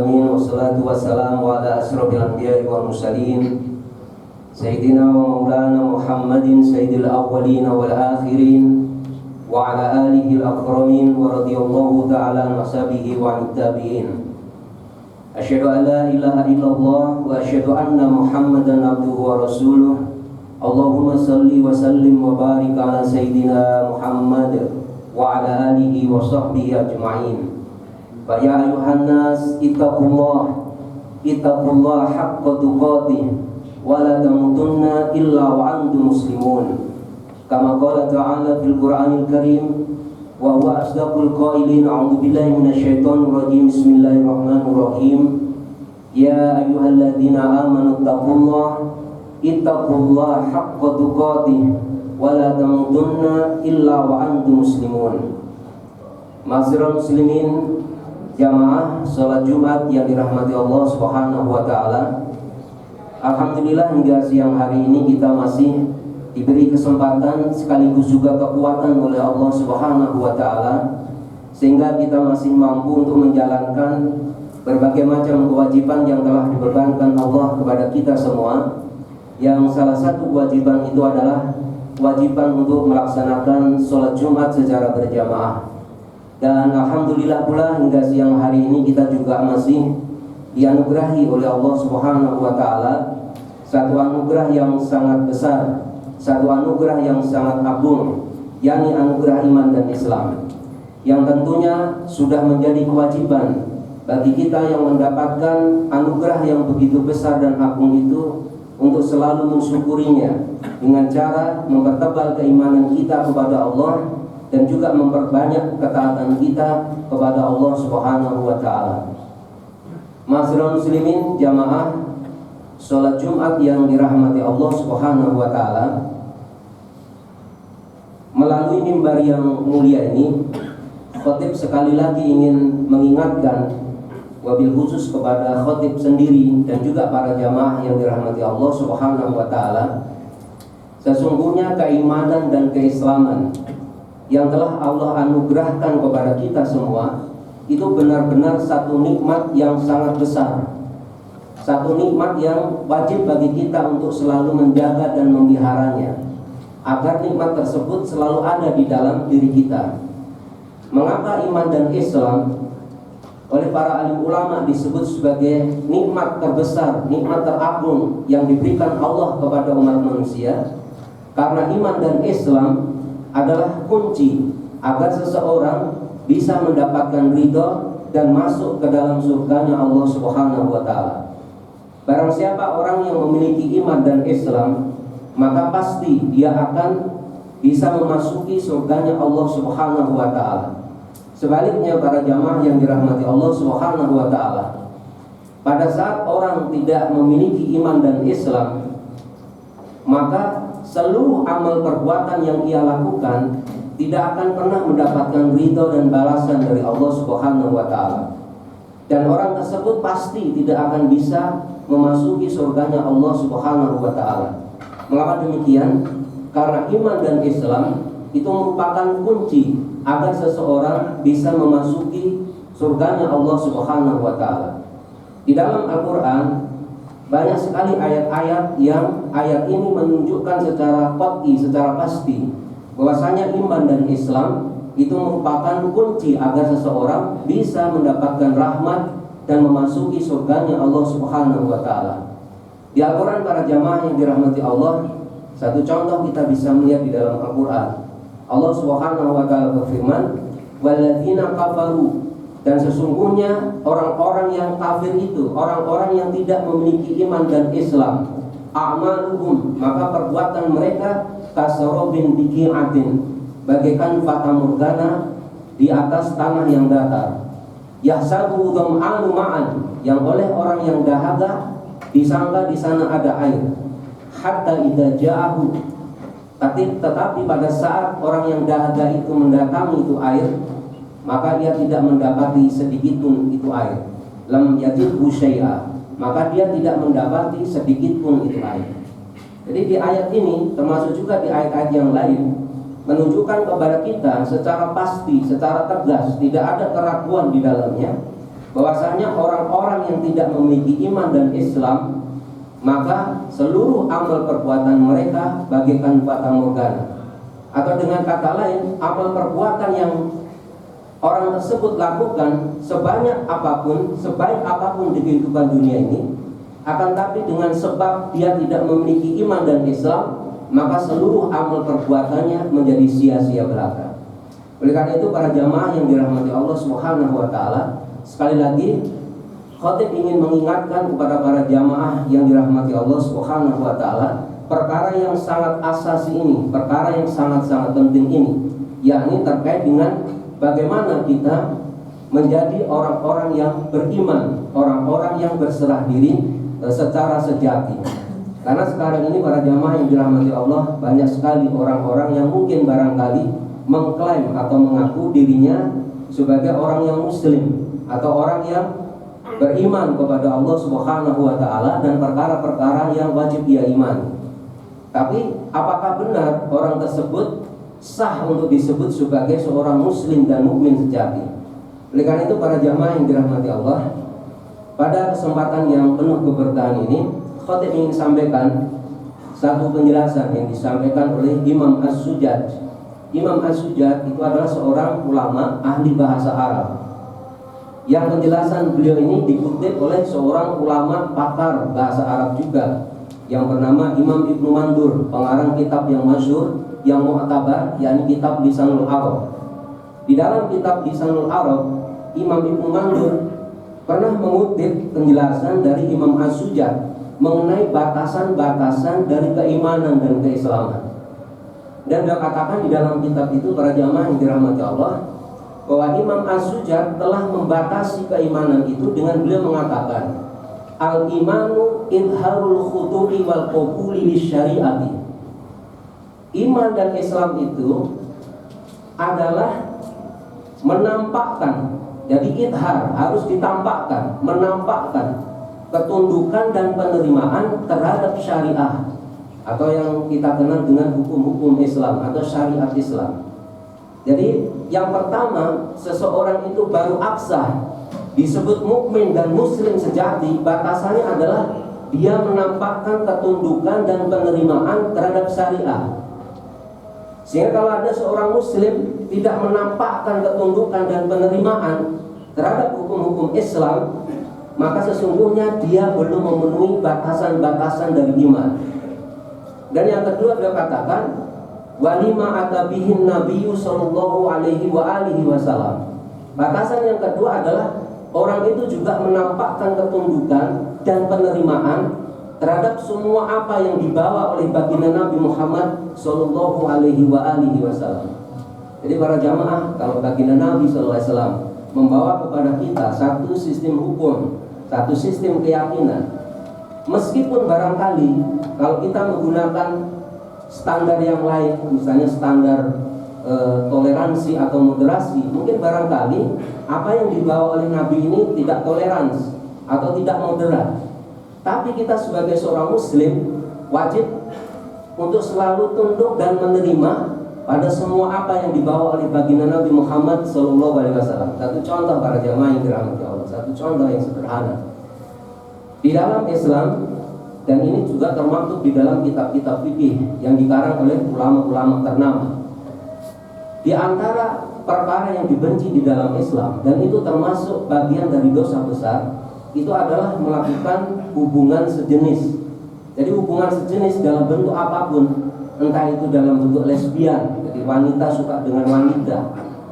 Wassalatu wassalamu ala asrofil anbiya'i wal mursalin Sayyidina wa maulana Muhammadin sayyidil awwalin wal akhirin wa ala alihi al-akramin wa radiyallahu ta'ala an ashabihi wa tabi'in. Asyhadu an la ilaha illallah wa asyhadu anna Muhammadan abduhu wa rasuluh. Allahumma salli wa sallim wa barik ala sayyidina Muhammad wa ala alihi wa sahbihi ajma'in. Ya ayuhan nas ittaqullah haqqa tuqatih wa la tamutunna illa wa antum muslimun. Kama qala ta'ala fil Qur'anil Karim wa huwa asdaqul qailin. A'udzu billahi minasyaitonir rajim. Bismillahirrahmanirrahim. Ya ayyuhalladzina amanu ittaqullaha haqqa tuqatih wa la tamutunna illa wa antum muslimun. Ma'asyiral muslimin, jamaah sholat Jumat yang dirahmati Allah Subhanahu wa taala. Alhamdulillah hingga siang hari ini kita masih diberi kesempatan sekaligus juga kekuatan oleh Allah Subhanahu wa taala sehingga kita masih mampu untuk menjalankan berbagai macam kewajiban yang telah dibebankan Allah kepada kita semua. Yang salah satu kewajiban itu adalah kewajiban untuk melaksanakan sholat Jumat secara berjamaah. Dan alhamdulillah pula hingga siang hari ini kita juga masih dianugerahi oleh Allah Subhanahu wa taala satu anugerah yang sangat besar, satu anugerah yang sangat agung, yakni anugerah iman dan Islam, yang tentunya sudah menjadi kewajiban bagi kita yang mendapatkan anugerah yang begitu besar dan agung itu untuk selalu mensyukurinya dengan cara mempertebal keimanan kita kepada Allah dan juga memperbanyak ketaatan kita kepada Allah Subhanahu wa taala. Ma'asyiral muslimin, jamaah salat Jumat yang dirahmati Allah Subhanahu wa taala, melalui mimbar yang mulia ini khatib sekali lagi ingin mengingatkan wabil khusus kepada khatib sendiri dan juga para jamaah yang dirahmati Allah Subhanahu wa taala, sesungguhnya keimanan dan keislaman yang telah Allah anugerahkan kepada kita semua itu benar-benar satu nikmat yang sangat besar, satu nikmat yang wajib bagi kita untuk selalu menjaga dan memeliharanya agar nikmat tersebut selalu ada di dalam diri kita. Mengapa iman dan Islam oleh para alim ulama disebut sebagai nikmat terbesar, nikmat teragung yang diberikan Allah kepada umat manusia? Karena iman dan Islam adalah kunci agar seseorang bisa mendapatkan ridho dan masuk ke dalam surganya Allah Subhanahu wa taala. Barang siapa orang yang memiliki iman dan Islam, maka pasti dia akan bisa memasuki surganya Allah Subhanahu wa taala. Sebaliknya para jamaah yang dirahmati Allah Subhanahu wa taala, pada saat orang tidak memiliki iman dan Islam, maka seluruh amal perbuatan yang ia lakukan tidak akan pernah mendapatkan ridho dan balasan dari Allah Subhanahu wa taala. Dan orang tersebut pasti tidak akan bisa memasuki surganya Allah Subhanahu wa taala. Mengapa demikian? Karena iman dan Islam itu merupakan kunci agar seseorang bisa memasuki surganya Allah Subhanahu wa taala. Di dalam Al-Qur'an banyak sekali ayat-ayat yang ayat ini menunjukkan secara qat'i, secara pasti bahwasanya iman dan Islam itu merupakan kunci agar seseorang bisa mendapatkan rahmat dan memasuki surganya Allah Subhanahu wa taala. Di Al-Qur'an para jamaah yang dirahmati Allah, satu contoh kita bisa melihat di dalam Al-Qur'an. Allah Subhanahu wa taala berfirman, "Walladzina kafaru", dan sesungguhnya orang-orang yang kafir itu, orang-orang yang tidak memiliki iman dan Islam, a'maluhum, maka perbuatan mereka kasarobin biqi'atin, bagaikan fata morgana di atas tanah yang datar. Yahsabu dham'anu ma'an, yang oleh orang yang dahaga disangka di sana ada air. Hatta idza ja'ahu, tetapi pada saat orang yang dahaga itu mendatangi itu air, maka dia tidak mendapati sedikit pun itu air. Lam yajidhu syai'a, maka dia tidak mendapati sedikit pun itu air. Jadi di ayat ini termasuk juga di ayat-ayat yang lain menunjukkan kepada kita secara pasti, secara tegas, tidak ada keraguan di dalamnya bahwasanya orang-orang yang tidak memiliki iman dan Islam, maka seluruh amal perbuatan mereka bagaikan fata morgana. Atau dengan kata lain, amal perbuatan yang orang tersebut lakukan sebanyak apapun, sebaik apapun di kehidupan dunia ini, akan tapi dengan sebab dia tidak memiliki iman dan Islam, maka seluruh amal perbuatannya menjadi sia-sia belaka. Oleh karena itu para jamaah yang dirahmati Allah Subhanahu wa taala, sekali lagi khatib ingin mengingatkan kepada para jamaah yang dirahmati Allah Subhanahu wa taala perkara yang sangat asasi ini, perkara yang sangat-sangat penting ini, yakni terkait dengan bagaimana kita menjadi orang-orang yang beriman, orang-orang yang berserah diri secara sejati. Karena sekarang ini para jamaah yang dirahmati Allah, banyak sekali orang-orang yang mungkin barangkali mengklaim atau mengaku dirinya sebagai orang yang muslim atau orang yang beriman kepada Allah Subhanahu wa taala dan perkara-perkara yang wajib ia imani. Tapi apakah benar orang tersebut sah untuk disebut sebagai seorang muslim dan mukmin sejati? Oleh karena itu para jamaah yang dirahmati Allah, pada kesempatan yang penuh keberkahan ini, khatib ingin sampaikan satu penjelasan yang disampaikan oleh Imam As-Sujad. Imam As-Sujad itu adalah seorang ulama ahli bahasa Arab. Yang penjelasan beliau ini dikutip oleh seorang ulama pakar bahasa Arab juga, yang bernama Imam Ibnu Mandur, pengarang kitab yang masyhur, yang mu'tabar, yakni kitab Lisanul Arab. Di dalam kitab Lisanul Arab, Imam Ibnu Mandur pernah mengutip penjelasan dari Imam As-Sujad mengenai batasan-batasan dari keimanan dan keislaman. Dan dia katakan di dalam kitab itu para jamaah yang dirahmati Allah, bahwa Imam As-Sujad telah membatasi keimanan itu dengan beliau mengatakan, al-imanu idharul khudu'i wal qabuli lisyari'ati. Iman dan Islam itu adalah menampakkan, jadi idhar harus ditampakkan, menampakkan ketundukan dan penerimaan terhadap syariah atau yang kita kenal dengan hukum-hukum Islam atau syariat Islam. Jadi yang pertama, seseorang itu baru absah disebut mukmin dan muslim sejati, batasannya adalah dia menampakkan ketundukan dan penerimaan terhadap syariah. Sehingga kalau ada seorang muslim tidak menampakkan ketundukan dan penerimaan terhadap hukum-hukum Islam, maka sesungguhnya dia belum memenuhi batasan-batasan dari iman. Dan yang kedua beliau katakan, walima atabihin nabiyyu sallallahu alaihi wa alihi wasallam. Batasan yang kedua adalah orang itu juga menampakkan ketundukan dan penerimaan terhadap semua apa yang dibawa oleh baginda Nabi Muhammad sallallahu alaihi wa alihi wasallam. Jadi para jamaah, kalau baginda Nabi sallallahu alaihi wasallam membawa kepada kita satu sistem hukum, satu sistem keyakinan, meskipun barangkali kalau kita menggunakan standar yang lain, misalnya standar toleransi atau moderasi, mungkin barangkali apa yang dibawa oleh Nabi ini tidak toleransi atau tidak moderat. Tapi kita sebagai seorang muslim wajib untuk selalu tunduk dan menerima pada semua apa yang dibawa oleh baginda Nabi Muhammad SAW. Satu contoh para jamaah yang dirahmati Allah, satu contoh yang sederhana di dalam Islam, dan ini juga termasuk di dalam kitab-kitab fikih yang dikarang oleh ulama-ulama ternama. Di antara perkara yang dibenci di dalam Islam, dan itu termasuk bagian dari dosa besar, itu adalah melakukan hubungan sejenis. Jadi hubungan sejenis dalam bentuk apapun, entah itu dalam bentuk lesbian, jadi wanita suka dengan wanita,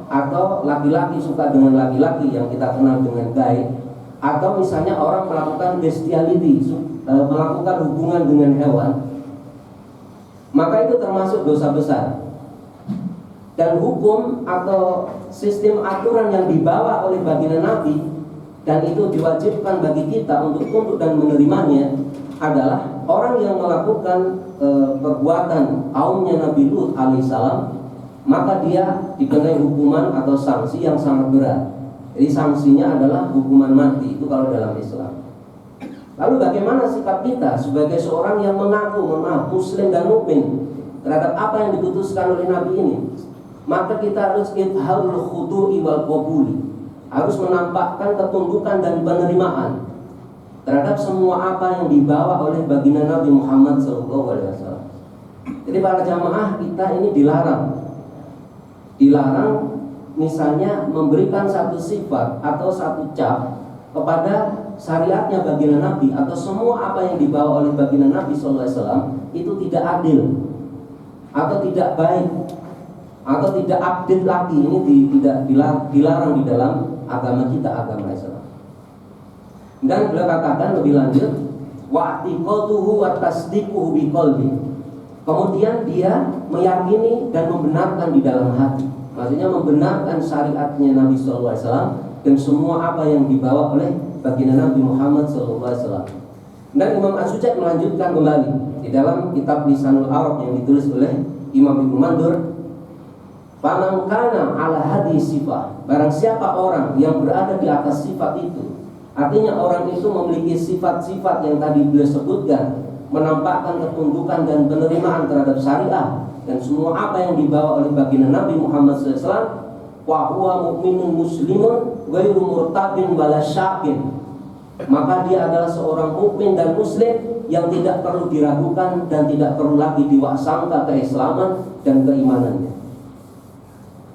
atau laki-laki suka dengan laki-laki yang kita kenal dengan gay, atau misalnya orang melakukan bestiality, melakukan hubungan dengan hewan, maka itu termasuk dosa besar. Dan hukum atau sistem aturan yang dibawa oleh baginda Nabi, dan itu diwajibkan bagi kita untuk tunduk dan menerimanya, adalah orang yang melakukan perbuatan kaumnya Nabi Lut alaihissalam, maka dia dikenai hukuman atau sanksi yang sangat berat. Jadi sanksinya adalah hukuman mati, itu kalau dalam Islam. Lalu bagaimana sikap kita sebagai seorang yang mengaku muslim dan mukmin terhadap apa yang diputuskan oleh Nabi ini? Maka kita harus idharul khudu'i wal qabuli. harus menampakkan ketundukan dan penerimaan terhadap semua apa yang dibawa oleh baginda Nabi Muhammad SAW. Jadi para jamaah kita ini dilarang misalnya memberikan satu sifat atau satu cap kepada syariatnya baginda Nabi atau semua apa yang dibawa oleh baginda Nabi SAW itu tidak adil atau tidak baik atau tidak update lagi. Ini tidak dilarang di dalam agama kita, agama Islam. Dan beliau katakan lebih lanjut, wa'tiqaduhu wa tasdiquhu biqalbi. Kemudian dia meyakini dan membenarkan di dalam hati. Maksudnya membenarkan syariatnya Nabi SAW dan semua apa yang dibawa oleh baginda Nabi Muhammad SAW. Dan Imam As-Sujad melanjutkan kembali di dalam kitab Lisanul Arab yang ditulis oleh Imam Ibnu Mandur, faman kana ala hadis sifat, barang siapa orang yang berada di atas sifat itu, artinya orang itu memiliki sifat-sifat yang tadi beliau sebutkan, menampakkan ketundukan dan penerimaan terhadap syariah dan semua apa yang dibawa oleh baginda Nabi Muhammad SAW, wa huwa mu'minun muslimun ghairu murtabin wala syakin, maka dia adalah seorang mukmin dan muslim yang tidak perlu diragukan dan tidak perlu lagi diwaksangka keislaman dan keimanannya.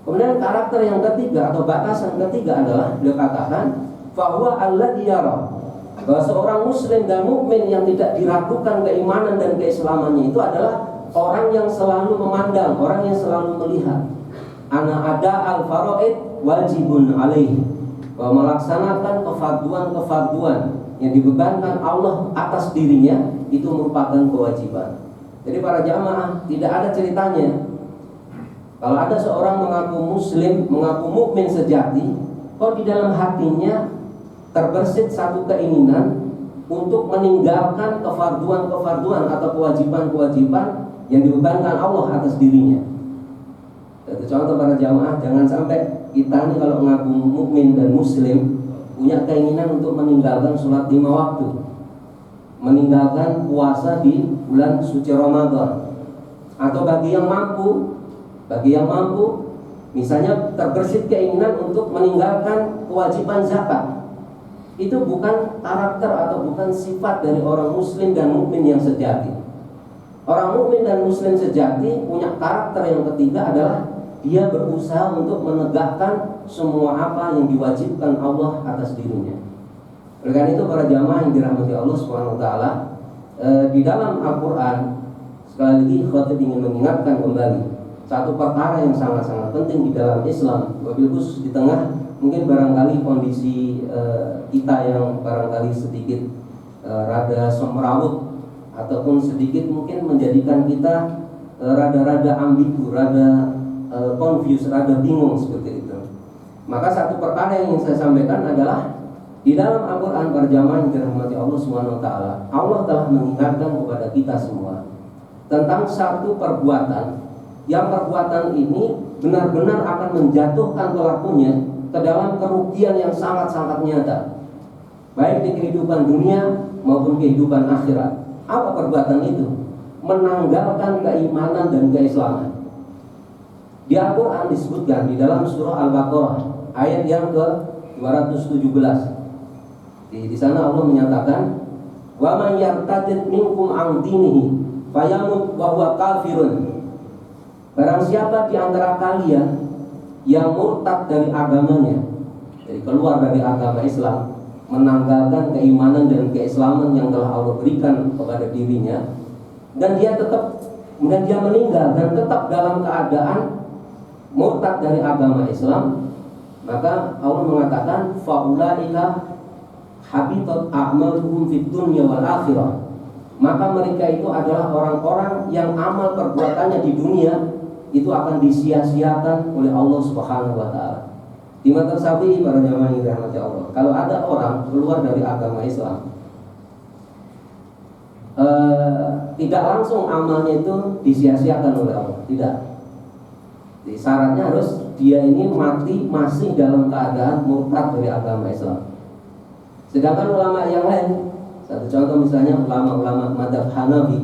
Kemudian karakter yang ketiga atau batasan ketiga adalah beliau katakan bahwa alladzi yara, bahwa seorang muslim dan mukmin yang tidak diragukan keimanan dan keislamannya itu adalah orang yang selalu memandang, orang yang selalu melihat ana ada al-faraid wajibun alaihi, bahwa melaksanakan kefarduan-kefarduan yang dibebankan Allah atas dirinya itu merupakan kewajiban. Jadi para jamaah, tidak ada ceritanya kalau ada seorang mengaku muslim, mengaku mukmin sejati, kok di dalam hatinya terbersit satu keinginan untuk meninggalkan kefarduan-kefarduan atau kewajiban-kewajiban yang dibebankan Allah atas dirinya. Itu contoh para jamaah, jangan sampai kita ini kalau mengaku mukmin dan muslim punya keinginan untuk meninggalkan sholat 5 waktu, meninggalkan puasa di bulan suci Ramadan, atau bagi yang mampu misalnya terbersit keinginan untuk meninggalkan kewajiban zakat. Itu bukan karakter atau bukan sifat dari orang muslim dan mukmin yang sejati. Orang mukmin dan muslim sejati punya karakter yang ketiga adalah dia berusaha untuk menegakkan semua apa yang diwajibkan Allah atas dirinya. Oleh karena itu para jamaah yang dirahmati Allah SWT, di dalam Al-Quran sekali lagi khatib ingin mengingatkan kembali satu perkara yang sangat-sangat penting di dalam Islam, wabil khusus di tengah mungkin barangkali kondisi kita yang barangkali sedikit rada semrawut ataupun sedikit mungkin menjadikan kita rada-rada ambigu, rada confused, rada bingung seperti itu. Maka satu perkara yang ingin saya sampaikan adalah di dalam Al-Quran para jamaah yang dirahmati Allah SWT, Allah telah mengingatkan kepada kita semua tentang satu perbuatan yang perbuatan ini benar-benar akan menjatuhkan pelakunya ke dalam kerugian yang sangat-sangat nyata, baik di kehidupan dunia maupun kehidupan akhirat. Apa perbuatan itu? Menanggalkan keimanan dan keislaman. Di Al-Quran disebutkan di dalam surah Al-Baqarah ayat yang ke-217. Di sana Allah menyatakan, "Wa man yartadid minkum an dinihi fayamut wa huwa kafirun." Barang siapa di antara kalian yang murtad dari agamanya, jadi keluar dari agama Islam, menanggalkan keimanan dan keislaman yang telah Allah berikan kepada dirinya, dan dia meninggal dan tetap dalam keadaan murtad dari agama Islam, maka Allah mengatakan faulaika habitat a'maluhum fid dunya wal akhirah. Maka mereka itu adalah orang-orang yang amal perbuatannya di dunia itu akan disia-siakan oleh Allah Subhanahu wa taala. Di mata Syafi'i para jamaah yang dirahmati Allah, kalau ada orang keluar dari agama Islam, tidak langsung amalnya itu disia-siakan oleh Allah, tidak. Jadi syaratnya harus dia ini mati masih dalam keadaan murtad dari agama Islam. Sedangkan ulama yang lain, satu contoh misalnya ulama-ulama madzhab Hanafi,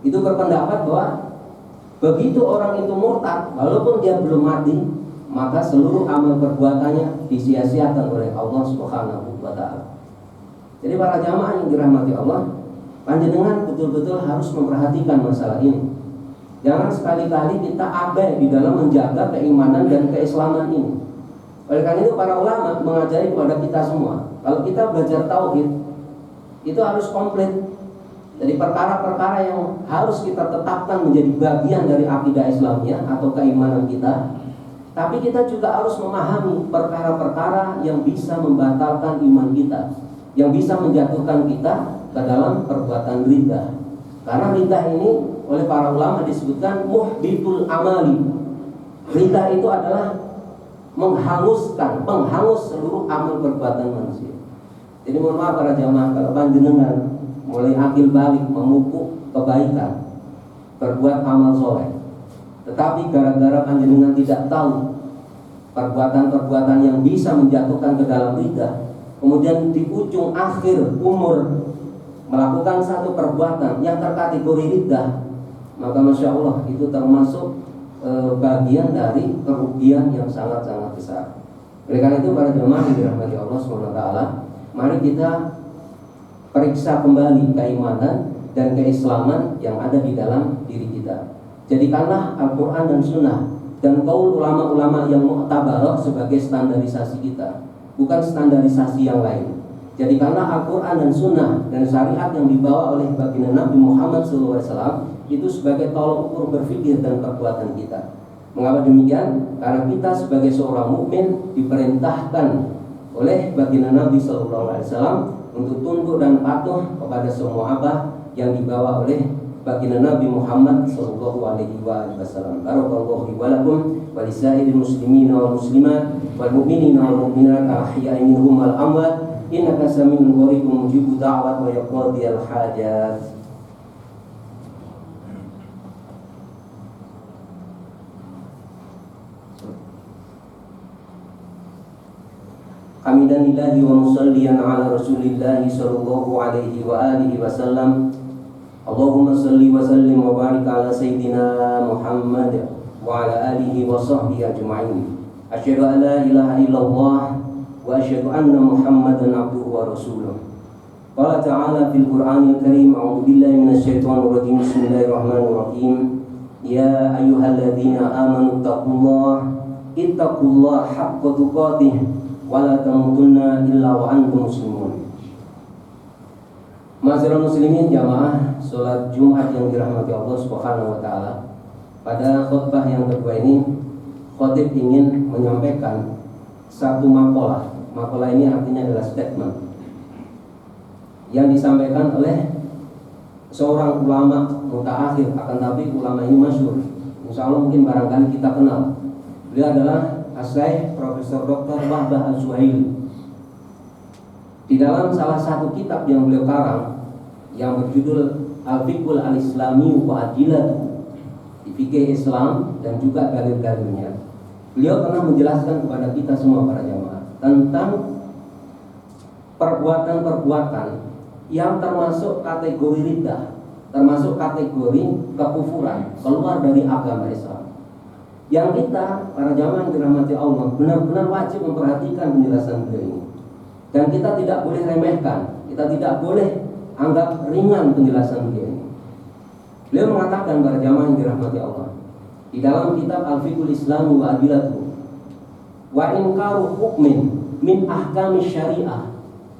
itu berpendapat bahwa begitu orang itu murtad, walaupun dia belum mati, maka seluruh amal perbuatannya disia-siakan oleh Allah Subhanahu wa taala. Jadi para jamaah yang dirahmati Allah, panjenengan betul-betul harus memperhatikan masalah ini. Jangan sekali-kali kita abai di dalam menjaga keimanan dan keislaman ini. Oleh karena itu para ulama mengajari kepada kita semua, kalau kita belajar tauhid itu harus komplit. Jadi perkara-perkara yang harus kita tetapkan menjadi bagian dari akidah Islamnya atau keimanan kita. Tapi kita juga harus memahami perkara-perkara yang bisa membatalkan iman kita, yang bisa menjatuhkan kita ke dalam perbuatan ridha. Karena ridha ini oleh para ulama disebutkan muhbitul amali. Ridha itu adalah menghanguskan, penghangus seluruh amal perbuatan manusia. Jadi mohon maaf para jamaah, kalau panjenengan mulai akil balik memupuk kebaikan, berbuat amal soleh, tetapi gara-gara panjenengan tidak tahu perbuatan-perbuatan yang bisa menjatuhkan ke dalam ridha, kemudian di ujung akhir umur melakukan satu perbuatan yang terkategori ridha, maka masya Allah itu termasuk bagian dari kerugian yang sangat-sangat besar. Oleh karena itu para jemaah yang dirahmati Allah SWT, mari kita periksa kembali keimanan dan keislaman yang ada di dalam diri kita. Jadikanlah Al-Quran dan Sunnah dan qaul ulama-ulama yang mu'tabarah sebagai standarisasi kita, bukan standarisasi yang lain. Jadikanlah Al-Quran dan Sunnah dan syariat yang dibawa oleh baginda Nabi Muhammad SAW itu sebagai tolok ukur berpikir dan perbuatan kita. Mengapa demikian? Karena kita sebagai seorang mukmin diperintahkan oleh baginda Nabi SAW untuk tunduk dan patuh kepada semua apa yang dibawa oleh baginda Nabi Muhammad SAW. Barakallahu li wa lakum wa lisairil muslimina wal muslimat wal mu'minina wal mu'minat al-ahya'i minhum wal amwat. Innaka sami'un qaribun mujibu da'wat wa yaqdiyal hajat. Hamidanillahi wa musalliyan ala rasulillahi sallallahu alaihi wa alihi wasallam. Allahumma salli wa sallim wa barik ala sayyidina Muhammad wa ala alihi wa sahbihi ajma'in. Asyhadu an la ilaha illallah wa asyhadu anna Muhammadan abduhu wa rasuluh. Qala ta'ala fil Qur'anil Karim, a'udzu billahi minasyaitonir rajim. Bismillahirrahmanirrahim. Ya ayyuhalladzina amanu ittaqullaha haqqa tuqatih wa la tamutunna illa wa antum muslimun. Ma'asyiral muslimin jamaah salat Jumat yang dirahmati Allah Subhanahu wa taala. Pada khutbah yang kedua ini, khatib ingin menyampaikan satu makalah. Makalah ini artinya adalah statement yang disampaikan oleh seorang ulama mutaakhir, akan tapi ulama ini masyhur. Insya Allah mungkin barangkali kita kenal. Beliau adalah Asy-Syaikh Profesor Dr. Wahbah Al-Zuhaili. Di dalam salah satu kitab yang beliau karang yang berjudul Al-Fiqhul Al-Islami wa Adilatuh, fikih Islam dan juga dalil-dalilnya, beliau pernah menjelaskan kepada kita semua para jamaah tentang perbuatan-perbuatan yang termasuk kategori riddah, termasuk kategori kekufuran, keluar dari agama Islam. Yang kita para jamaah yang dirahmati Allah benar-benar wajib memperhatikan penjelasan beliau ini, dan kita tidak boleh remehkan, kita tidak boleh anggap ringan penjelasan beliau ini. Beliau mengatakan para jamaah yang dirahmati Allah di dalam kitab Al-Fiqhul Islami wa Adilatuh, wa inkaru hukmin min ahkami syariah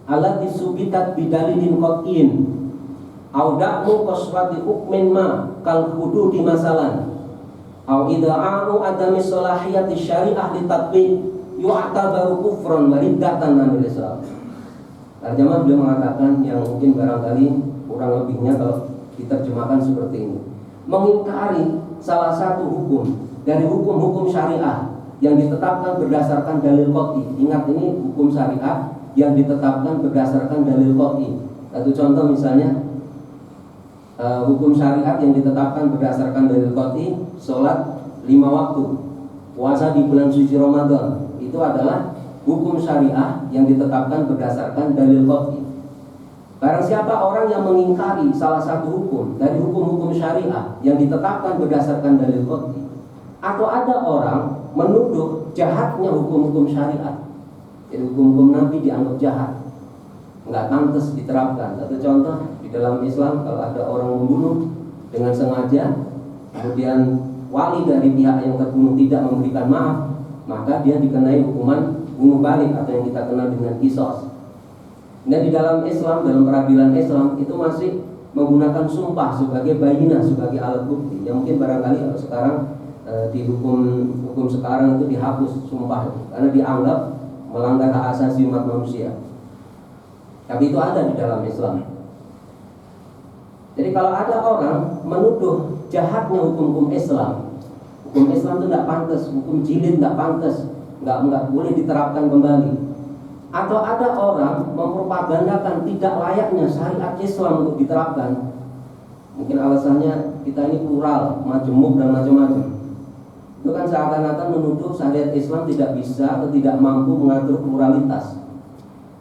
allati subitat bidalilin qat'in au da'mu qaswati hukmin ma kal hududi masalan au ida'u adami salahiyati syariah li tatbiq yu'tabaru kufran wa riddatan anil Islam. Terjemah beliau mengatakan yang mungkin barangkali kurang lebihnya kalau diterjemahkan seperti ini: mengingkari salah satu hukum dari hukum-hukum syariah yang ditetapkan berdasarkan dalil qat'i. Ingat, ini hukum syariah yang ditetapkan berdasarkan dalil qat'i. Satu contoh misalnya, hukum syariat yang ditetapkan berdasarkan dalil qat'i, sholat 5 waktu, puasa di bulan suci Ramadan, itu adalah hukum syariah yang ditetapkan berdasarkan dalil qat'i. Barang siapa orang yang mengingkari salah satu hukum dari hukum-hukum syariah yang ditetapkan berdasarkan dalil qat'i, atau ada orang menuduh jahatnya hukum-hukum syariat. Jadi hukum-hukum Nabi dianggap jahat, nggak pantas diterapkan. Satu contoh, di dalam Islam kalau ada orang membunuh dengan sengaja, kemudian wali dari pihak yang terbunuh tidak memberikan maaf, maka dia dikenai hukuman bunuh balik atau yang kita kenal dengan qisas. Dan di dalam Islam, dalam peradilan Islam itu masih menggunakan sumpah sebagai bayinah, sebagai alat bukti. Ya mungkin barangkali kalau sekarang di hukum sekarang itu dihapus sumpah karena dianggap melanggar hak asasi umat manusia. Tapi itu ada di dalam Islam. Jadi kalau ada orang menuduh jahatnya hukum Islam itu tidak pantas, hukum jilid tidak pantas, nggak boleh diterapkan kembali. Atau ada orang mempropagandakan tidak layaknya syariat Islam untuk diterapkan. Mungkin alasannya kita ini plural, majemuk dan macam-macam. Itu kan seakan-akan menuduh syariat Islam tidak bisa atau tidak mampu mengatur pluralitas.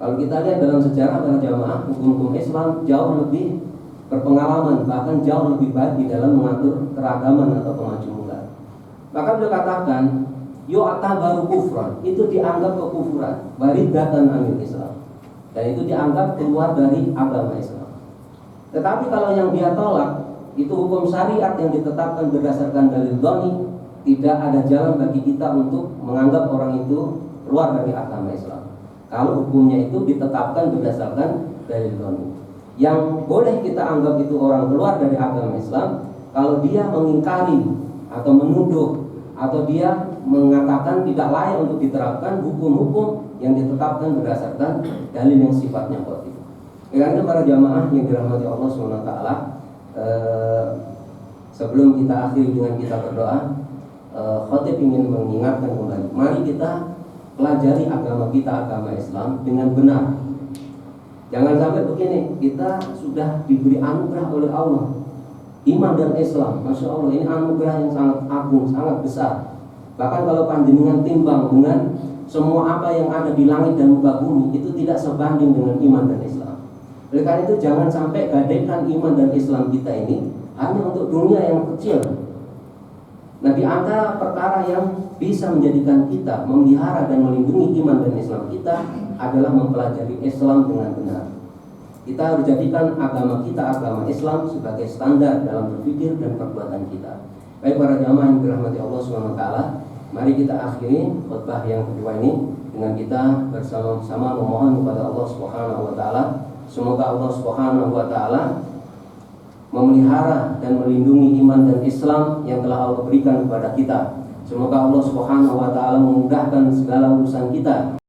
Kalau kita lihat dalam sejarah para jamaah, hukum Islam jauh lebih berpengalaman, bahkan jauh lebih baik di dalam mengatur keragaman atau kemajemukan. Maka beliau katakan, yu'tabaru kufran, itu dianggap kekufuran, baridatan anil Islam, dan itu dianggap keluar dari agama Islam. Tetapi kalau yang dia tolak itu hukum syariat yang ditetapkan berdasarkan dalil dhani, tidak ada jalan bagi kita untuk menganggap orang itu keluar dari agama Islam kalau hukumnya itu ditetapkan berdasarkan dalil dhani. Yang boleh kita anggap itu orang keluar dari agama Islam kalau dia mengingkari atau menuduh atau dia mengatakan tidak layak untuk diterapkan hukum-hukum yang ditetapkan berdasarkan dalil yang sifatnya qat'i. Karena itu para jamaah yang dirahmati Allah SWT, sebelum kita akhiri dengan kita berdoa, khatib ingin mengingatkan kembali, mari kita pelajari agama kita, agama Islam dengan benar. Jangan sampai begini, kita sudah diberi anugerah oleh Allah, iman dan Islam, Masya Allah, ini anugerah yang sangat agung, sangat besar. Bahkan kalau panjenengan timbang dengan semua apa yang ada di langit dan muka bumi, itu tidak sebanding dengan iman dan Islam. Oleh karena itu jangan sampai gadaikan iman dan Islam kita ini hanya untuk dunia yang kecil. Nah, di antara perkara yang bisa menjadikan kita memelihara dan melindungi iman dan Islam kita adalah mempelajari Islam dengan benar. Kita harus jadikan agama kita, agama Islam, sebagai standar dalam berpikir dan perbuatan kita. Baik para jamaah yang dirahmati Allah SWT, mari kita akhiri khutbah yang kedua ini dengan kita bersama-sama memohon kepada Allah SWT. Semoga Allah SWT memelihara dan melindungi iman dan Islam yang telah Allah berikan kepada kita. Semoga Allah SWT memudahkan segala urusan kita.